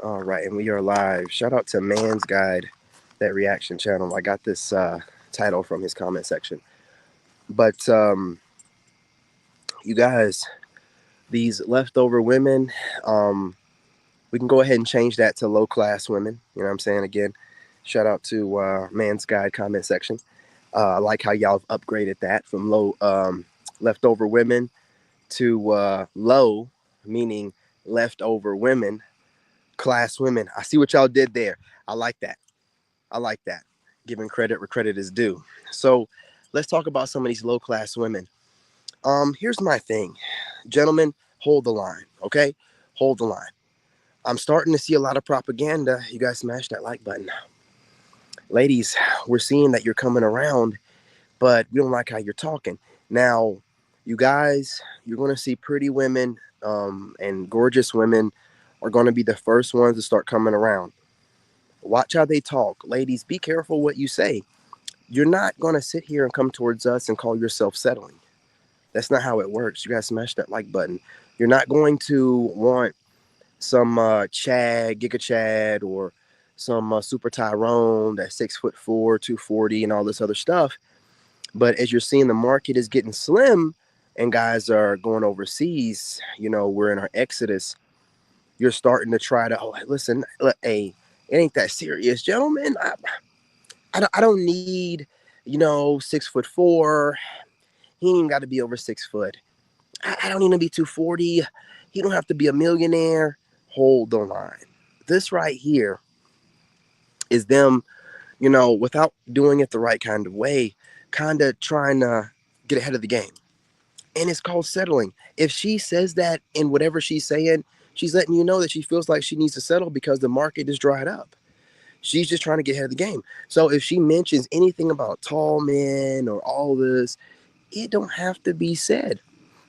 All right, and we are live. Shout out to Man's Guide, that reaction channel. I got this title from his comment section. But you guys, these leftover women, um, we can go ahead and change that to low class women. You know what I'm saying? Again, shout out to Man's Guide comment section. I like how y'all have upgraded that from low leftover women to low, meaning leftover women, class women. I see what y'all did there. I like that. I like that. Giving credit where credit is due. So let's talk about some of these low class women. Here's my thing. Gentlemen, hold the line, okay? Hold the line. I'm starting to see a lot of propaganda. You guys smash that like button. Ladies, we're seeing that you're coming around, but we don't like how you're talking. Now, you guys, you're going to see pretty women and gorgeous women are going to be the first ones to start coming around. Watch how they talk. Ladies, be careful what you say. You're not going to sit here and come towards us and call yourself settling. That's not how it works. You guys smash that like button. You're not going to want some Chad, Giga Chad, or some Super Tyrone that's 6'4", 240, and all this other stuff. But as you're seeing, the market is getting slim, and guys are going overseas. You know, we're in our exodus. You're starting to try to, oh, listen, hey, it ain't that serious, gentlemen. I don't need, 6'4". He ain't got to be over 6 foot. I don't need to be 240. He don't have to be a millionaire. Hold the line. This right here is them, without doing it the right kind of way, kind of trying to get ahead of the game. And it's called settling. If she says that in whatever she's saying, she's letting you know that she feels like she needs to settle because the market is dried up. She's just trying to get ahead of the game. So if she mentions anything about tall men or all this, it don't have to be said.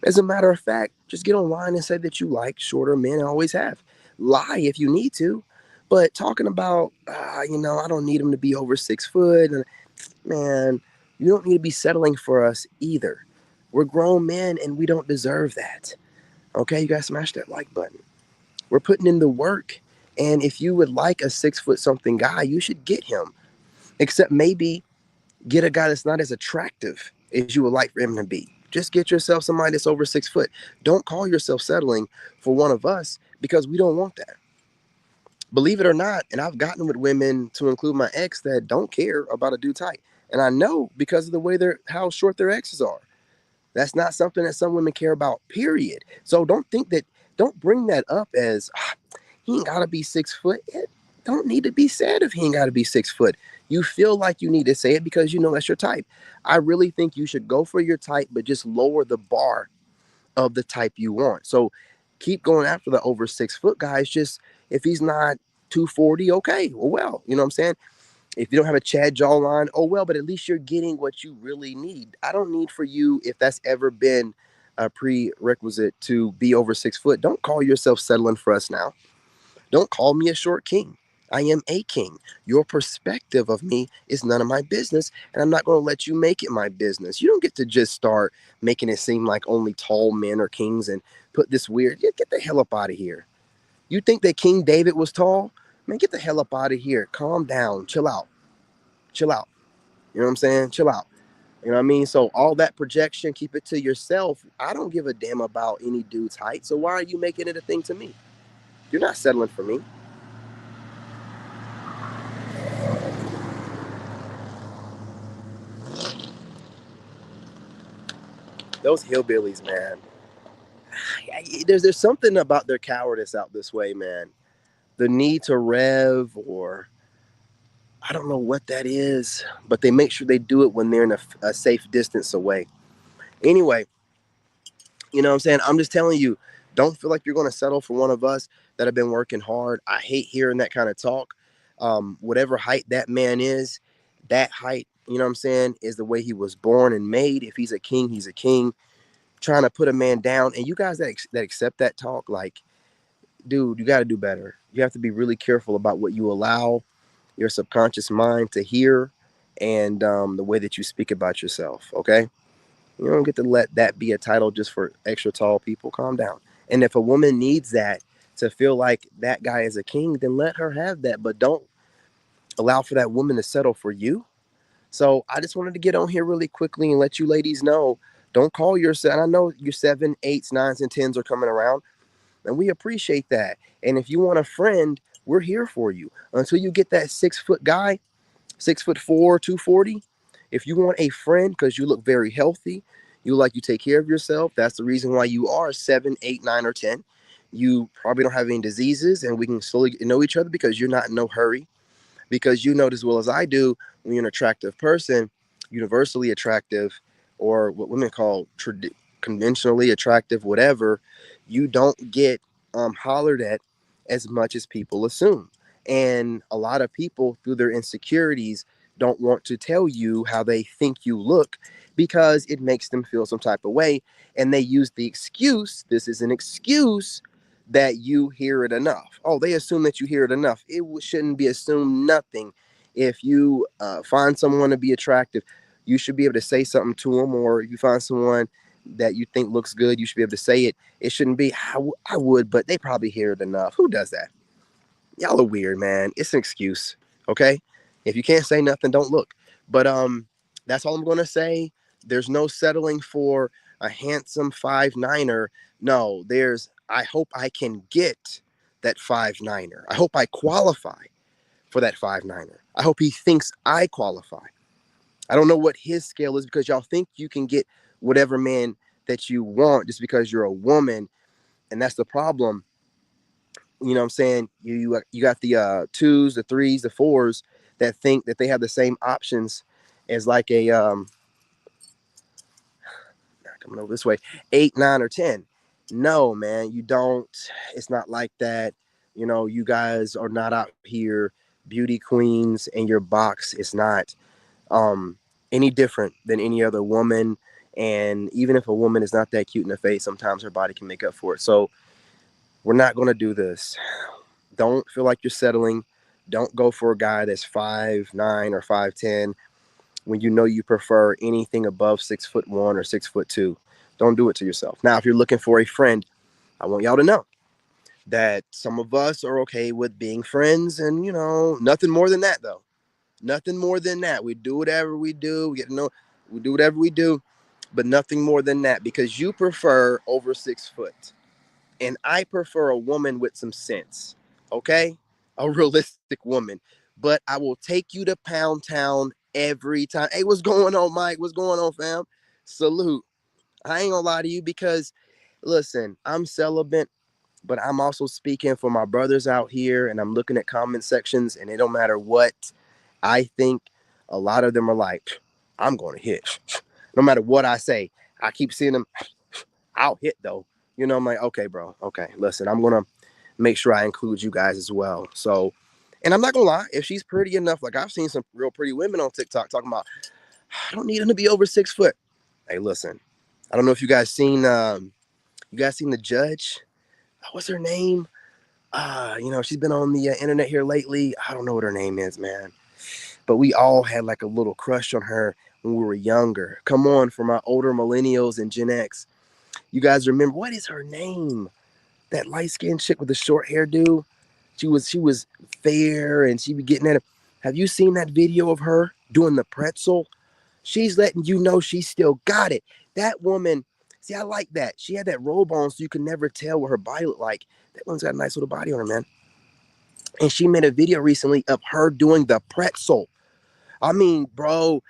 As a matter of fact, just get online and say that you like shorter men and always have. Lie if you need to, but talking about, I don't need him to be over 6 foot. And man, you don't need to be settling for us either. We're grown men and we don't deserve that. Okay, you guys smash that like button. We're putting in the work. And if you would like a 6 foot something guy, you should get him. Except maybe get a guy that's not as attractive as you would like for him to be. Just get yourself somebody that's over 6 foot. Don't call yourself settling for one of us because we don't want that. Believe it or not, and I've gotten with women to include my ex that don't care about a dude's height. And I know because of the way how short their exes are. That's not something that some women care about, period. So don't bring that up as he ain't gotta be 6 foot. It don't need to be said if he ain't gotta be 6 foot. You feel like you need to say it because you know that's your type. I really think you should go for your type, but just lower the bar of the type you want. So keep going after the over 6 foot guys. Just if he's not 240, okay. Well, you know what I'm saying? If you don't have a Chad jawline, oh well, but at least you're getting what you really need. I don't need for you, if that's ever been a prerequisite to be over 6 foot. Don't call yourself settling for us now. Don't call me a short king. I am a king. Your perspective of me is none of my business, and I'm not going to let you make it my business. You don't get to just start making it seem like only tall men are kings and put this weird. Get the hell up out of here. You think that King David was tall? Man, get the hell up out of here. Calm down. Chill out. Chill out. You know what I'm saying? Chill out. You know what I mean? So all that projection, keep it to yourself. I don't give a damn about any dude's height. So why are you making it a thing to me? You're not settling for me. Those hillbillies, man. There's something about their cowardice out this way, man. The need to rev, or I don't know what that is, but they make sure they do it when they're in a safe distance away. Anyway, you know what I'm saying? I'm just telling you, don't feel like you're going to settle for one of us that have been working hard. I hate hearing that kind of talk. Whatever height that man is, that height, you know what I'm saying, is the way he was born and made. If he's a king, he's a king. Trying to put a man down, and you guys that accept that talk, like, dude, you got to do better. You have to be really careful about what you allow your subconscious mind to hear, and the way that you speak about yourself. Okay, you don't get to let that be a title just for extra tall people. Calm down. And if a woman needs that, to feel like that guy is a king, then let her have that. But don't allow for that woman to settle for you. So I just wanted to get on here really quickly and let you ladies know, don't call yourself. I know your 7, 8s, 9s, and 10s are coming around, and we appreciate that. And if you want a friend, we're here for you. Until you get that 6 foot guy, 6'4", 240. If you want a friend because you look very healthy, you take care of yourself. That's the reason why you are 7, 8, 9, or 10. You probably don't have any diseases, and we can slowly get to know each other because you're not in no hurry. Because you know as well as I do, when you're an attractive person, universally attractive, or what women call conventionally attractive, whatever, you don't get hollered at as much as people assume. And a lot of people, through their insecurities, don't want to tell you how they think you look because it makes them feel some type of way. And they use the excuse, this is an excuse, that you hear it enough. Oh, they assume that you hear it enough. It shouldn't be assumed nothing. If you find someone to be attractive, you should be able to say something to them, or you find someone that you think looks good, you should be able to say it. It shouldn't be, I would, but they probably hear it enough. Who does that? Y'all are weird, man. It's an excuse. Okay. If you can't say nothing, don't look. But that's all I'm gonna say. There's no settling for a handsome 5'9". No, there's I hope I can get that 5'9". I hope I qualify for that 5'9". I hope he thinks I qualify. I don't know what his scale is, because y'all think you can get whatever man that you want just because you're a woman, and that's the problem. You know what I'm saying? You got the 2s, the 3s, the 4s that think that they have the same options as like a coming over this way, 8, 9, or 10. No, man, you don't. It's not like that. You guys are not out here beauty queens, and your box is not um any different than any other woman. And even if a woman is not that cute in the face, sometimes her body can make up for it. So we're not going to do this. Don't feel like you're settling. Don't go for a guy that's 5'9" or 5'10" when you know you prefer anything above 6'1" or 6'2". Don't do it to yourself. Now, if you're looking for a friend, I want y'all to know that some of us are okay with being friends, and nothing more than that, though. Nothing more than that. We do whatever we do. We get to know. We do whatever we do, but nothing more than that, because you prefer over 6 foot, and I prefer a woman with some sense. Okay, a realistic woman. But I will take you to Pound Town every time. Hey, what's going on, Mike? What's going on, fam? Salute. I ain't gonna lie to you, because listen, I'm celibate, but I'm also speaking for my brothers out here, and I'm looking at comment sections, and it don't matter what I think. A lot of them are like, I'm going to hit. No matter what I say, I keep seeing them. I'll hit though. I'm like, okay, bro. Okay, listen, I'm going to make sure I include you guys as well. So, and I'm not going to lie, if she's pretty enough, like I've seen some real pretty women on TikTok talking about, I don't need them to be over 6 foot. Hey, listen, I don't know if you guys seen the judge. What's her name? She's been on the internet here lately. I don't know what her name is, man. But we all had like a little crush on her when we were younger. Come on, for my older millennials and Gen X, you guys remember, what is her name? That light skinned chick with the short hairdo. She was fair, and she be getting at it. Have you seen that video of her doing the pretzel? She's letting you know she still got it. That woman, see, I like that. She had that robe on, so you can never tell what her body looked like. That one's got a nice little body on her, man. And she made a video recently of her doing the pretzel. I mean, bro,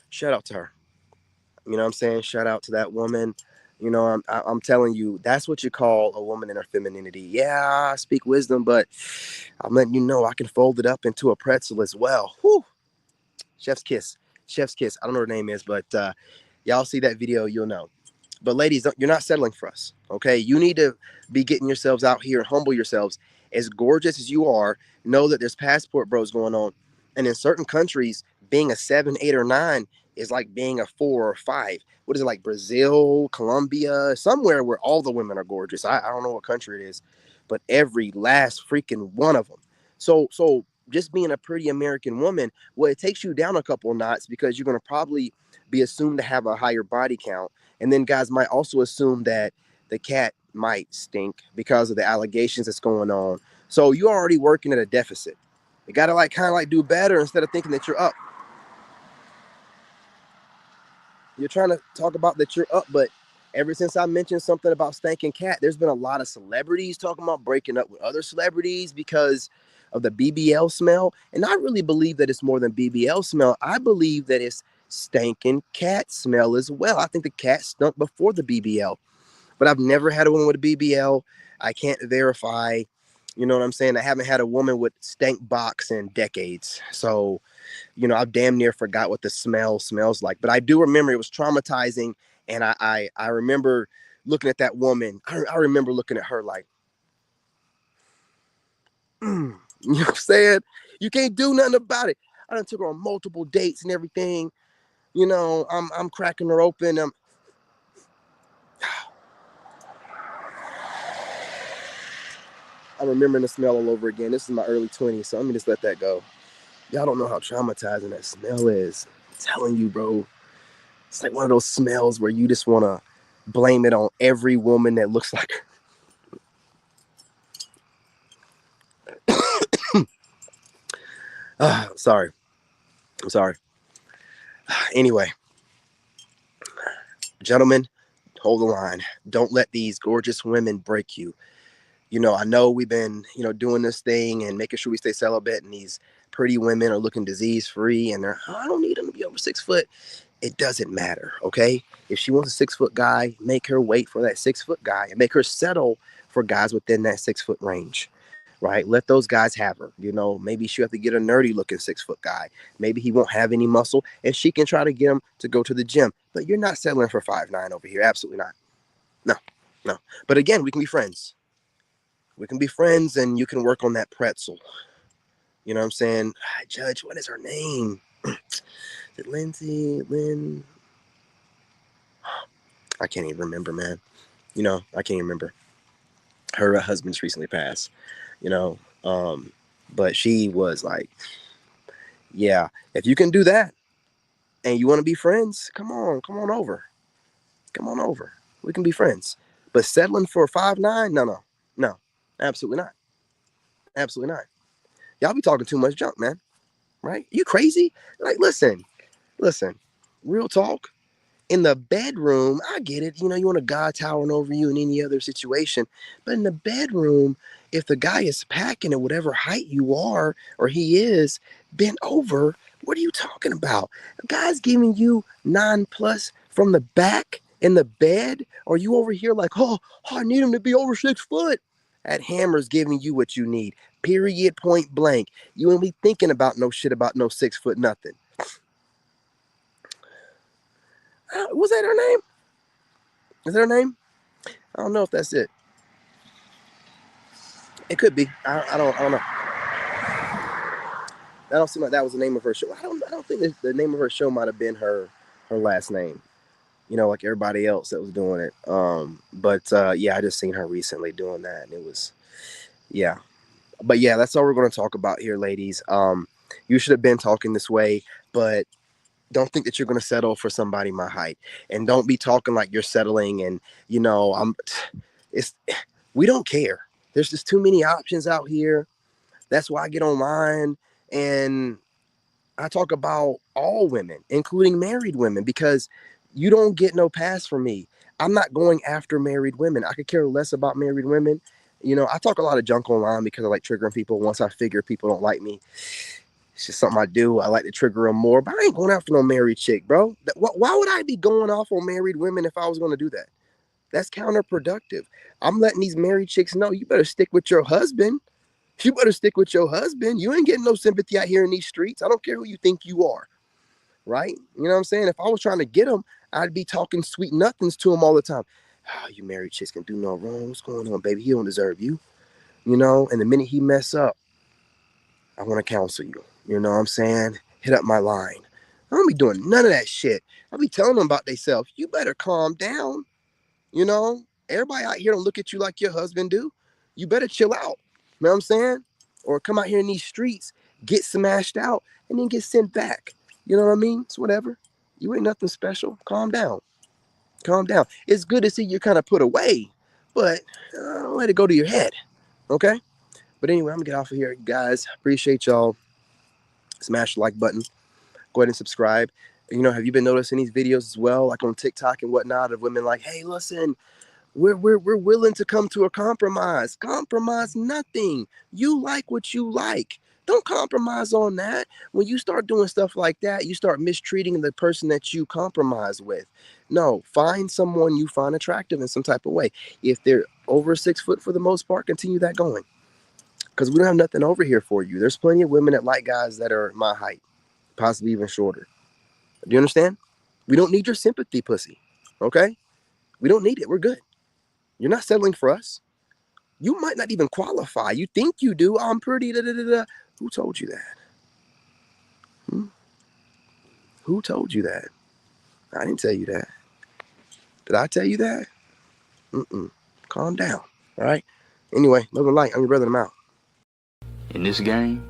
shout out to her. You know what I'm saying? Shout out to that woman. I'm telling you, that's what you call a woman in her femininity. Yeah, I speak wisdom, but I'm letting you know I can fold it up into a pretzel as well. Whew. Chef's kiss. Chef's kiss. I don't know what her name is, but y'all see that video, you'll know. But ladies, you're not settling for us, okay? You need to be getting yourselves out here and humble yourselves. As gorgeous as you are, know that there's passport bros going on. And in certain countries, being a 7, 8, or 9 is like being a 4 or 5. What is it, like Brazil, Colombia, somewhere where all the women are gorgeous? I don't know what country it is, but every last freaking one of them. So just being a pretty American woman, well, it takes you down a couple of knots, because you're going to probably be assumed to have a higher body count. And then guys might also assume that the cat might stink because of the allegations that's going on. So you're already working at a deficit. You gotta like kind of like do better instead of thinking that you're up. You're trying to talk about that you're up, but ever since I mentioned something about stinking cat, there's been a lot of celebrities talking about breaking up with other celebrities because of the BBL smell. And I really believe that it's more than BBL smell. I believe that it's stinking cat smell as well. I think the cat stunk before the BBL, but I've never had a woman with a BBL. I can't verify. You know what I'm saying? I haven't had a woman with stank box in decades. So I damn near forgot what the smell smells like. But I do remember it was traumatizing. And I remember looking at that woman. I remember looking at her like, you know what I'm saying? You can't do nothing about it. I done took her on multiple dates and everything. I'm cracking her open. I'm remembering the smell all over again. This is my early 20s, so let me just let that go. Y'all don't know how traumatizing that smell is. I'm telling you, bro. It's like one of those smells where you just want to blame it on every woman that looks like her. Sorry. I'm sorry. Anyway, gentlemen, hold the line. Don't let these gorgeous women break you. I know we've been, doing this thing and making sure we stay celibate, and these pretty women are looking disease free and I don't need them to be over 6 foot. It doesn't matter, okay? If she wants a 6 foot guy, make her wait for that 6 foot guy and make her settle for guys within that 6 foot range, right? Let those guys have her. Maybe she'll have to get a nerdy looking 6 foot guy. Maybe he won't have any muscle and she can try to get him to go to the gym. But you're not settling for 5'9" over here. Absolutely not. No, no. But again, we can be friends. We can be friends and you can work on that pretzel. You know what I'm saying? Judge, what is her name? Is it Lindsay? Lynn? I can't even remember, man. I can't even remember. Her husband's recently passed, you know. But she was like, yeah, if you can do that and you want to be friends, come on over. Come on over. We can be friends. But settling for 5'9"? No. Absolutely not. Absolutely not. Y'all be talking too much junk, man. Right? You crazy? Like, listen, real talk. In the bedroom, I get it. You want a guy towering over you in any other situation. But in the bedroom, if the guy is packing at whatever height you are or he is, bent over, what are you talking about? A guy's giving you 9+ from the back in the bed, or you over here like, oh, I need him to be over 6 foot. That hammer's giving you what you need. Period, point blank. You ain't be thinking about no shit about no 6 foot nothing. Was that her name? Is that her name? I don't know if that's it. It could be. I don't know. That don't seem like that was the name of her show. I don't think the name of her show might have been her last name. Like everybody else that was doing it. But yeah, I just seen her recently doing that, and it was, yeah. But yeah, that's all we're going to talk about here, ladies. You should have been talking this way, but don't think that you're going to settle for somebody my height, and don't be talking like you're settling. And it's we don't care. There's just too many options out here. That's why I get online and I talk about all women, including married women, because you don't get no pass from me. I'm not going after married women. I could care less about married women. I talk a lot of junk online because I like triggering people. Once I figure people don't like me, it's just something I do. I like to trigger them more, but I ain't going after no married chick, bro. Why would I be going off on married women if I was going to do that? That's counterproductive. I'm letting these married chicks know you better stick with your husband. You better stick with your husband. You ain't getting no sympathy out here in these streets. I don't care who you think you are, right? You know what I'm saying? If I was trying to get him, I'd be talking sweet nothings to him all the time. Oh, you married chicks can do no wrong. What's going on, baby? He don't deserve you, And the minute he mess up, I want to counsel you. You know what I'm saying? Hit up my line. I don't be doing none of that shit. I be telling them about themselves. You better calm down. Everybody out here don't look at you like your husband do. You better chill out. You know what I'm saying? Or come out here in these streets, get smashed out, and then get sent back. You know what I mean? It's whatever. You ain't nothing special. Calm down. Calm down. It's good to see you kind of put away, but don't let it go to your head. Okay? But anyway, I'm going to get off of here, guys. Appreciate y'all. Smash the like button. Go ahead and subscribe. Have you been noticing these videos as well, like on TikTok and whatnot, of women like, hey, listen, we're willing to come to a compromise. Compromise nothing. You like what you like. Don't compromise on that. When you start doing stuff like that, you start mistreating the person that you compromise with. No, find someone you find attractive in some type of way. If they're over 6 foot for the most part, continue that going. Because we don't have nothing over here for you. There's plenty of women that like guys that are my height, possibly even shorter. Do you understand? We don't need your sympathy, pussy. Okay? We don't need it. We're good. You're not settling for us. You might not even qualify. You think you do. I'm pretty. Da, da, da, da. Who told you that? Who told you that? I didn't tell you that. Did I tell you that? Calm down. All right? Anyway, love and light. I'm your brother. I'm out. In this game,